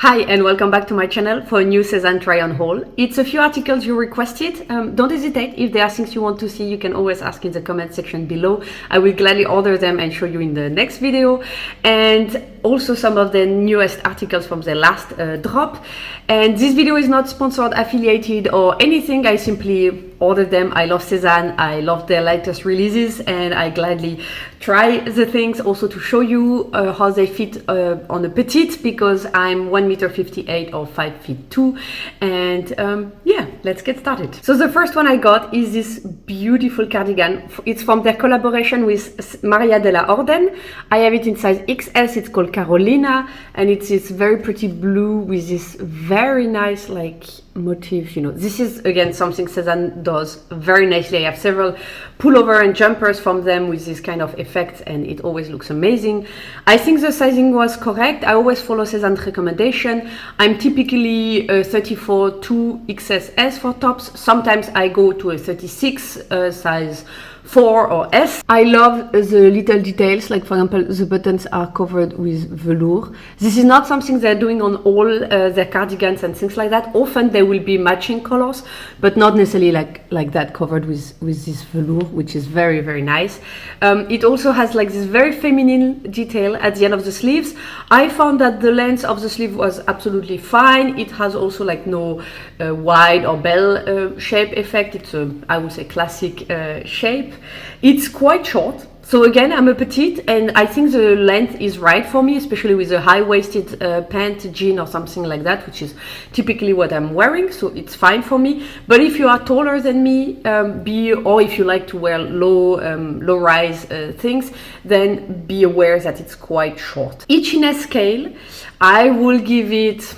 Hi and welcome back to my channel for a new Sézane try on haul. It's a few articles you requested. Don't hesitate, if there are things you want to see, you can always ask in the comment section below. I will gladly order them and show you in the next video. And also some of the newest articles from the last drop. And this video is not sponsored, affiliated or anything. I simply ordered them. I love Sézane, I love their latest releases, and I gladly try the things also to show you how they fit on a petite, because I'm 1.58 m or 5'2", and yeah, let's get started. So the first one I got is this beautiful cardigan. It's from their collaboration with Maria de la Orden. I have it in size XS. It's called Carolina, and it's this very pretty blue with this very nice like motif. You know, this is again something Sézane does very nicely. I have several pullover and jumpers from them with this kind of effect, and it always looks amazing. I think the sizing was correct. I always follow Sézane's recommendation. I'm typically a 34 to XS for tops. Sometimes I go to a 36 size 4 or S. I love the little details, like for example the buttons are covered with velour. This is not something they're doing on all their cardigans and things like that. Often they will be matching colors, but not necessarily like that, covered with this velour, which is very, very nice. It also has like this very feminine detail at the end of the sleeves. I found that the length of the sleeve was absolutely fine. It has also like no wide or bell shape effect. It's a, I would say, classic shape. It's quite short, so again I'm a petite, and I think the length is right for me, especially with a high-waisted pant, jean or something like that, which is typically what I'm wearing, so it's fine for me. But if you are taller than me, or if you like to wear low-rise things, then be aware that it's quite short. Itchiness scale, I will give it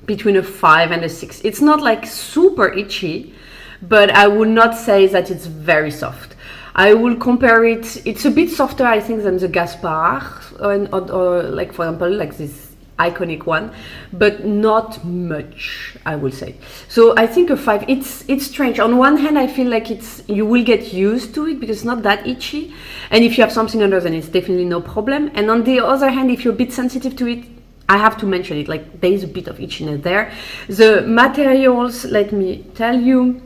between a 5 and a 6. It's not like super itchy, but I would not say that it's very soft. I will compare it, it's a bit softer I think than the Gaspard, or like for example like this iconic one, but not much, I will say. So I think a 5, it's strange. On one hand I feel like you will get used to it because it's not that itchy, and if you have something under then it's definitely no problem. And on the other hand, if you're a bit sensitive to it, I have to mention it, like there is a bit of itchiness there. The materials, let me tell you,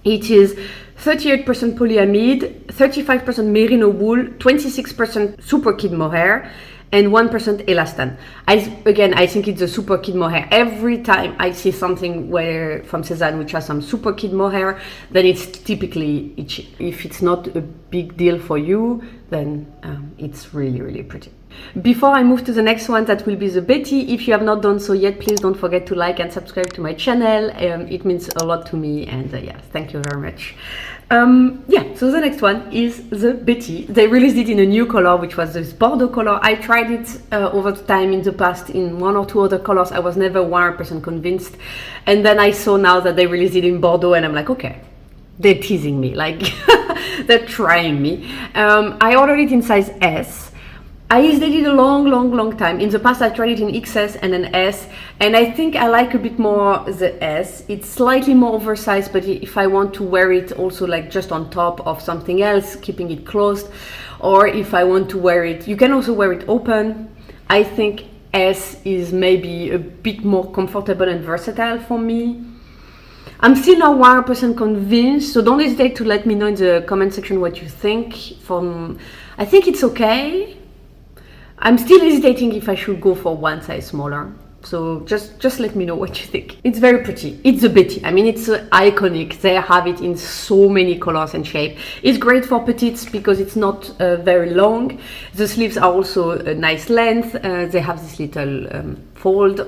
it is 38% polyamide, 35% merino wool, 26% super kid mohair, and 1% elastan. I think it's a super kid mohair. Every time I see something from Sézane which has some super kid mohair, then it's typically itchy. If it's not a big deal for you, then it's really, really pretty. Before I move to the next one, that will be the Betty. If you have not done so yet, please don't forget to like and subscribe to my channel. It means a lot to me, and yeah, thank you very much. Yeah, so the next one is the Betty. They released it in a new color, which was this Bordeaux color. I tried it over the time in the past in 1 or 2 other colors. I was never 100% convinced, and then I saw now that they released it in Bordeaux, and I'm like, okay, they're teasing me, like they're trying me. I ordered it in size S. I hesitated a long time. In the past I tried it in XS and an S, and I think I like a bit more the S. It's slightly more oversized, but if I want to wear it also like just on top of something else, keeping it closed, or if I want to wear it, you can also wear it open. I think S is maybe a bit more comfortable and versatile for me. I'm still not 100% convinced, so don't hesitate to let me know in the comment section what you think. I think it's okay. I'm still hesitating if I should go for one size smaller. So just let me know what you think. It's very pretty. It's a Betty. I mean, it's iconic. They have it in so many colors and shape. It's great for petites because it's not very long. The sleeves are also a nice length. They have this little fold.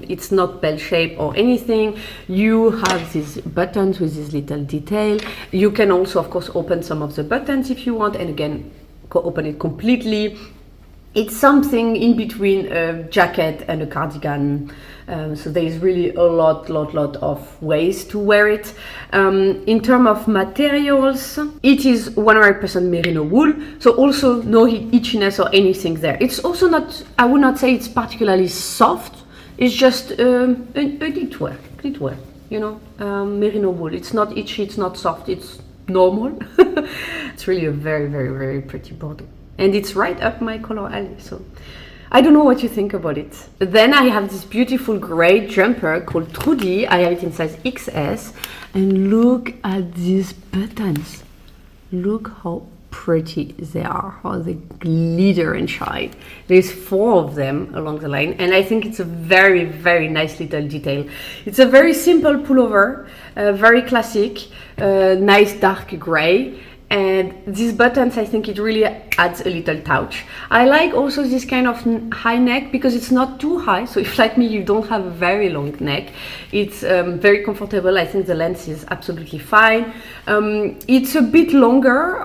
It's not bell shape or anything. You have these buttons with this little detail. You can also, of course, open some of the buttons if you want, and again, open it completely. It's something in between a jacket and a cardigan, so there is really a lot of ways to wear it. In terms of materials, it is 100% merino wool, so also no itchiness or anything there. It's also not, I would not say it's particularly soft, it's just a knitwear, you know, merino wool. It's not itchy, it's not soft, it's normal. It's really a very pretty Bordeaux. And it's right up my color alley, so I don't know what you think about it. Then I have this beautiful gray jumper called Trudy. I have it in size XS. And look at these buttons. Look how pretty they are, how they glitter and shine. There's 4 of them along the line, and I think it's a very, very nice little detail. It's a very simple pullover, very classic, nice dark gray. And these buttons, I think it really adds a little touch. I like also this kind of high neck because it's not too high. So if like me, you don't have a very long neck, it's very comfortable. I think the length is absolutely fine. It's a bit longer,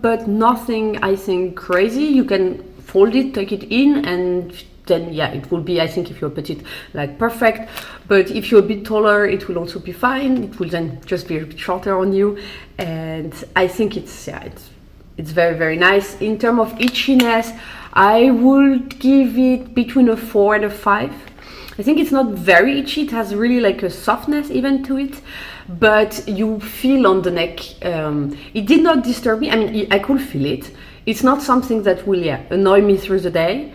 but nothing, I think, crazy. You can fold it, tuck it in, and then yeah, it will be, I think if you're petite, like perfect. But if you're a bit taller, it will also be fine. It will then just be a bit shorter on you. And I think it's very, very nice. In terms of itchiness, I would give it between a 4 and a 5. I think it's not very itchy. It has really like a softness even to it, but you feel on the neck. It did not disturb me. I mean, I could feel it. It's not something that will annoy me through the day.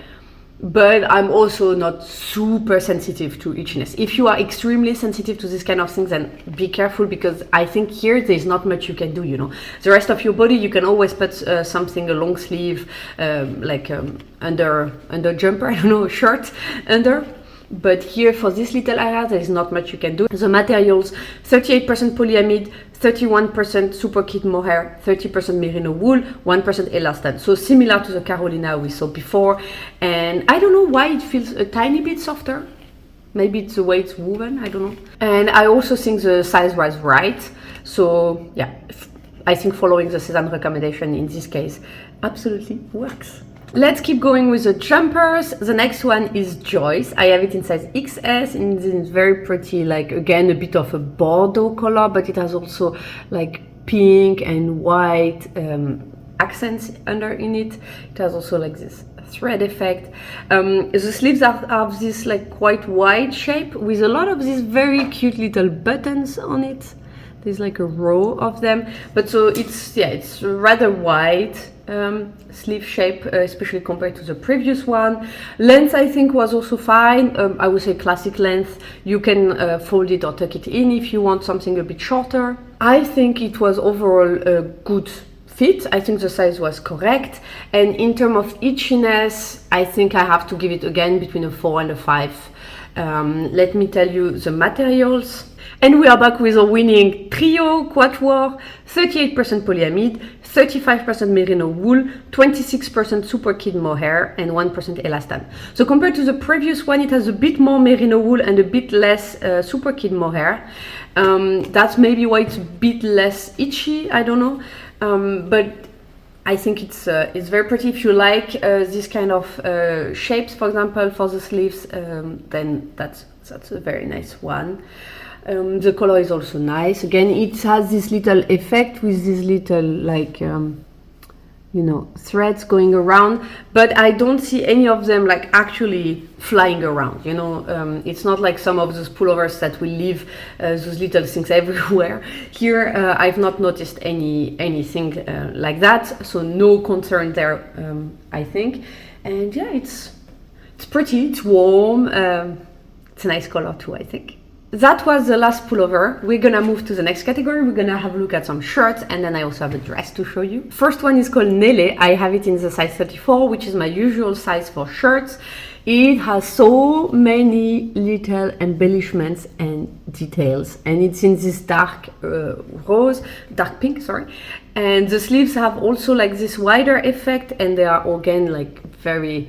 But I'm also not super sensitive to itchiness. If you are extremely sensitive to this kind of things, then be careful, because I think here there's not much you can do, you know. The rest of your body, you can always put something, a long sleeve, under jumper, I don't know, a shirt under. But here for this little area, there is not much you can do. The materials, 38% polyamide, 31% super kid mohair, 30% merino wool, 1% elastan. So similar to the Carolina we saw before. And I don't know why it feels a tiny bit softer. Maybe it's the way it's woven, I don't know. And I also think the size was right. So yeah, I think following the Sézane recommendation in this case absolutely works. Let's keep going with the jumpers. The next one is Joyce. I have it in size XS, and it's very pretty, like again a bit of a Bordeaux color, but it has also like pink and white accents under in it. It has also like this thread effect. The sleeves have this like quite wide shape with a lot of these very cute little buttons on it. There's like a row of them, but so it's rather wide sleeve shape, especially compared to the previous one. Length I think was also fine. I would say classic length. You can fold it or tuck it in if you want something a bit shorter. I think it was overall a good fit. I think the size was correct. And in terms of itchiness, I think I have to give it again between a 4 and a 5. Let me tell you the materials. And we are back with a winning trio, quatuor, 38% polyamide, 35% merino wool, 26% super kid mohair, and 1% elastan. So compared to the previous one, it has a bit more merino wool and a bit less super kid mohair. That's maybe why it's a bit less itchy, I don't know. But I think it's very pretty. If you like this kind of shapes, for example, for the sleeves, then that's a very nice one. The color is also nice. Again, it has this little effect with this little like threads going around, but I don't see any of them like actually flying around, it's not like some of those pullovers that will leave those little things everywhere. Here I've not noticed anything like that, so no concern there, I think. And yeah, it's pretty, it's warm, it's a nice color too, I think. That was the last pullover. We're gonna move to the next category. We're gonna have a look at some shirts, and then I also have a dress to show you. First one is called Nele. I have it in the size 34, which is my usual size for shirts. It has so many little embellishments and details, and it's in this dark pink, sorry. And the sleeves have also like this wider effect, and they are again like very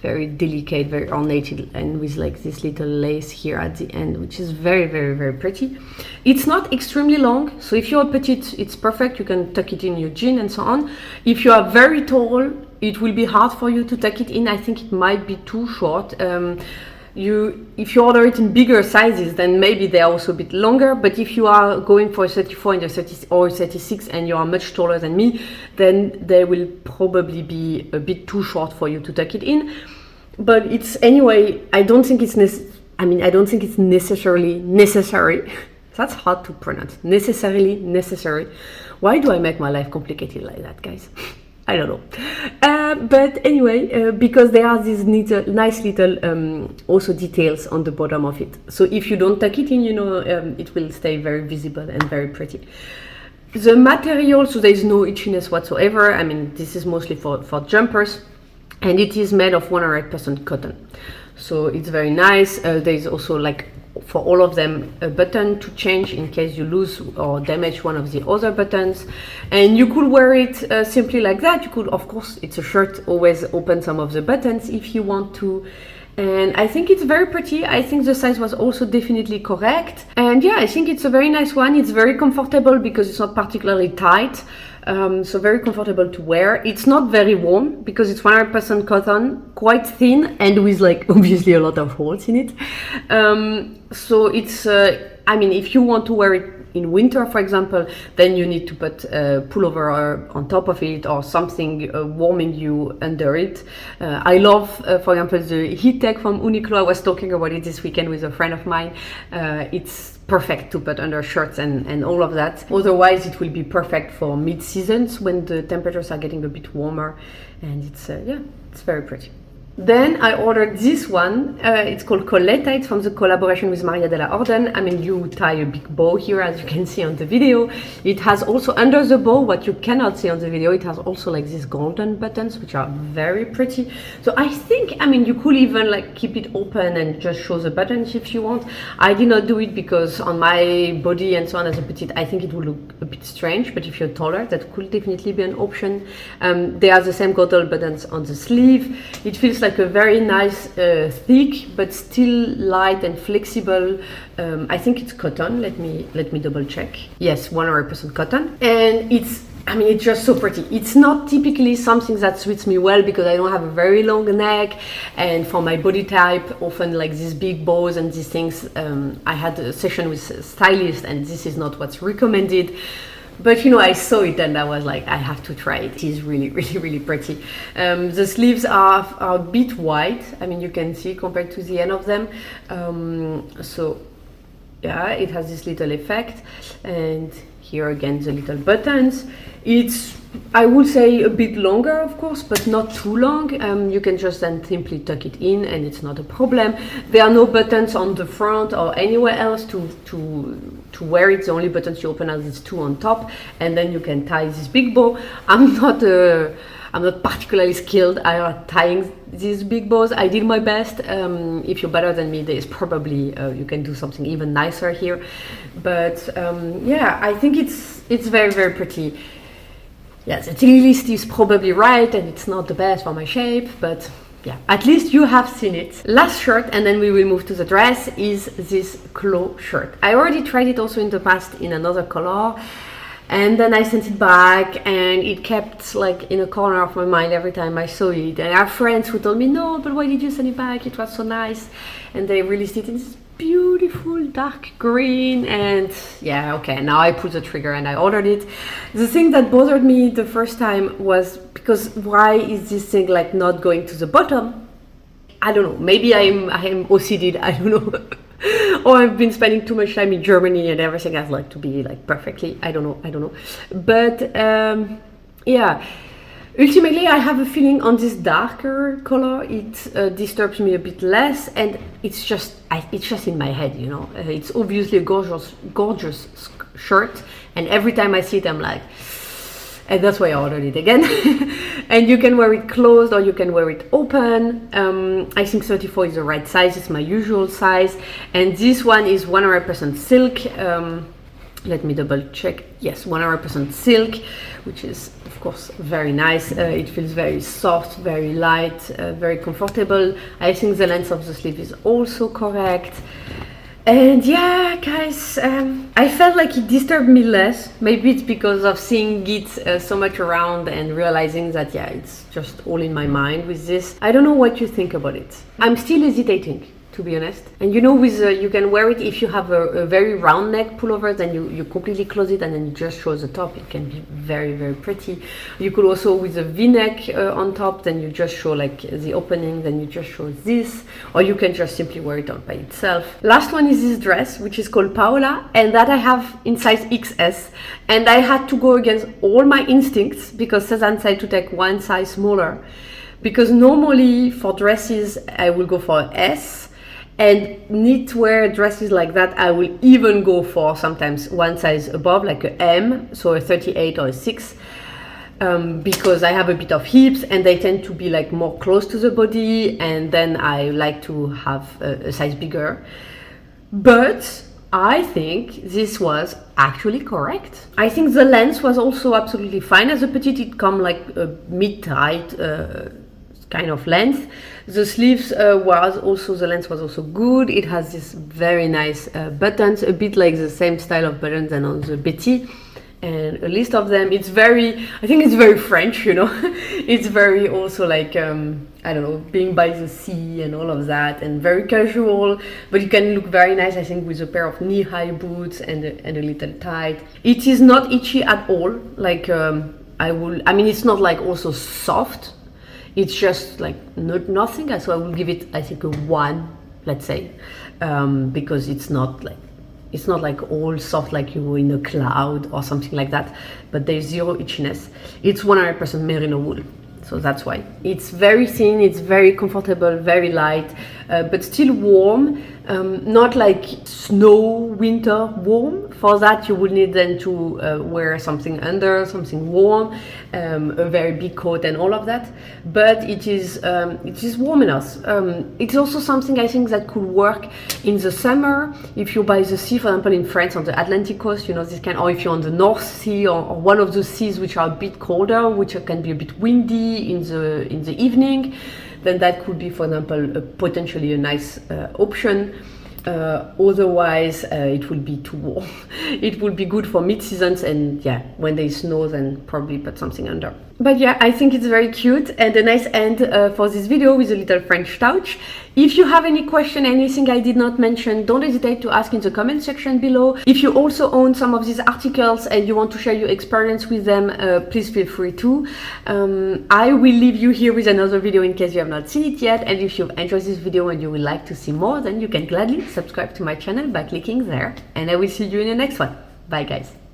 delicate, very ornated, and with like this little lace here at the end, which is very, very, very pretty. It's not extremely long, so if you're petite, it's perfect. You can tuck it in your jean and so on. If you are very tall, it will be hard for you to tuck it in. I think it might be too short. If you order it in bigger sizes, then maybe they are also a bit longer. But if you are going for a 34 and a 30 or 36 and you are much taller than me, then they will probably be a bit too short for you to tuck it in. But it's anyway, I don't think it's necessarily necessary. That's hard to pronounce. Necessarily necessary. Why do I make my life complicated like that, guys? I don't know. But anyway, because there are these nice little also details on the bottom of it. So if you don't tuck it in, you know, it will stay very visible and very pretty. The material, so there is no itchiness whatsoever. I mean, this is mostly for jumpers, and it is made of 100% cotton. So it's very nice. There is also, like, for all of them, a button to change in case you lose or damage one of the other buttons. And you could wear it simply like that. You could, of course, it's a shirt, always open some of the buttons if you want to. And I think it's very pretty. I think the size was also definitely correct. And yeah, I think it's a very nice one. It's very comfortable because it's not particularly tight. So very comfortable to wear. It's not very warm because it's 100% cotton, quite thin, and with, like, obviously a lot of holes in it. So it's, I mean, if you want to wear it in winter, for example, then you need to put a pullover on top of it or something warming you under it. I love, for example, the heat tech from Uniqlo. I was talking about it this weekend with a friend of mine. It's perfect to put under shirts and all of that. Otherwise, it will be perfect for mid-seasons when the temperatures are getting a bit warmer. And it's, yeah, it's very pretty. Then I ordered this one. It's called Coleta. It's from the collaboration with Maria della Orden. I mean, you tie a big bow here, as you can see on the video. It has also under the bow, what you cannot see on the video, it has also like these golden buttons, which are very pretty. So I think, I mean, you could even like keep it open and just show the buttons if you want. I did not do it because on my body and so on as a petite, I think it would look a bit strange, but if you're taller, that could definitely be an option. They are the same gold buttons on the sleeve. It feels like a very nice thick but still light and flexible. I think it's cotton. Let me double check. Yes, 100% cotton, and it's, I mean, it's just so pretty. It's not typically something that suits me well because I don't have a very long neck, and for my body type, often like these big bows and these things. I had a session with a stylist, and this is not what's recommended. But you know, I saw it and I was like, I have to try it. It is really, really, really pretty. The sleeves are a bit wide. I mean, you can see compared to the end of them. So yeah, it has this little effect. And here again, the little buttons. It's, I would say, a bit longer, of course, but not too long. You can just then simply tuck it in and it's not a problem. There are no buttons on the front or anywhere else to wear it. The only buttons you open are these two on top, and then you can tie this big bow. I'm not particularly skilled at tying these big bows. I did my best. If you're better than me, there's probably you can do something even nicer here. But yeah, I think it's very, very pretty. Yes, the tea list is probably right, and it's not the best for my shape, but yeah, at least you have seen it. Last shirt, and then we will move to the dress, is this Chlo shirt. I already tried it also in the past in another color, and then I sent it back, and it kept like in a corner of my mind every time I saw it. And I have friends who told me, no, but why did you send it back? It was so nice. And they released it in this beautiful dark green, and yeah, okay, now I put the trigger and I ordered it. The thing that bothered me the first time was because why is this thing like not going to the bottom? I don't know, maybe I'm OCD, I don't know. Or I've been spending too much time in Germany and everything has like to be like perfectly, I don't know. But yeah, ultimately, I have a feeling on this darker color, it disturbs me a bit less, and it's just in my head, you know. It's obviously a gorgeous shirt, and every time I see it, I'm like, and that's why I ordered it again. And you can wear it closed or you can wear it open. I think 34 is the right size. It's my usual size, and this one is 100% silk. Let me double check. Yes, 100% silk, which is of course very nice. It feels very soft, very light, very comfortable. I think the length of the sleeve is also correct. And yeah, guys, I felt like it disturbed me less. Maybe it's because of seeing it so much around and realizing that, yeah, it's just all in my mind with this. I don't know what you think about it. I'm still hesitating to be honest. And you know, with you can wear it if you have a very round neck pullover, then you completely close it and then you just show the top. It can be very, very pretty. You could also, with a v-neck on top, then you just show like the opening, then you just show this, or you can just simply wear it on by itself. Last one is this dress, which is called Paola, and that I have in size XS, and I had to go against all my instincts because Sézane said to take one size smaller, because normally for dresses I will go for S, and knitwear dresses like that I will even go for sometimes one size above, like a M, so a 38 or a 6, because I have a bit of hips and they tend to be like more close to the body, and then I like to have a size bigger. But I think this was actually correct. I think the length was also absolutely fine. As a petite, it come like a mid-tight kind of length. The sleeves the length was also good. It has this very nice buttons, a bit like the same style of buttons than on the Betty. And a list of them, I think it's very French, you know. It's very also like, I don't know, being by the sea and all of that, and very casual, but you can look very nice, I think, with a pair of knee-high boots and a little tight. It is not itchy at all, like, I mean, it's not like also soft, it's just like nothing, so I will give it, I think, a 1, let's say, because it's not like all soft like you were in a cloud or something like that, but there's zero itchiness. It's 100% merino wool, so that's why. It's very thin, it's very comfortable, very light, but still warm, not like snow, winter warm. For that you would need then to wear something under, something warm, a very big coat and all of that, but it is warm enough. It's also something I think that could work in the summer if you're by the sea, for example in France on the Atlantic coast, you know, this kind, or if you're on the North Sea or one of those seas which are a bit colder, which can be a bit windy in the evening, then that could be, for example, potentially a nice option. Otherwise it will be too warm. It will be good for mid-seasons, and yeah, when there is snow then probably put something under. But yeah, I think it's very cute and a nice end for this video with a little French touch. If you have any question, anything I did not mention, don't hesitate to ask in the comment section below. If you also own some of these articles and you want to share your experience with them, please feel free to. I will leave you here with another video in case you have not seen it yet, and if you've enjoyed this video and you would like to see more, then you can gladly subscribe to my channel by clicking there, and I will see you in the next one. Bye guys.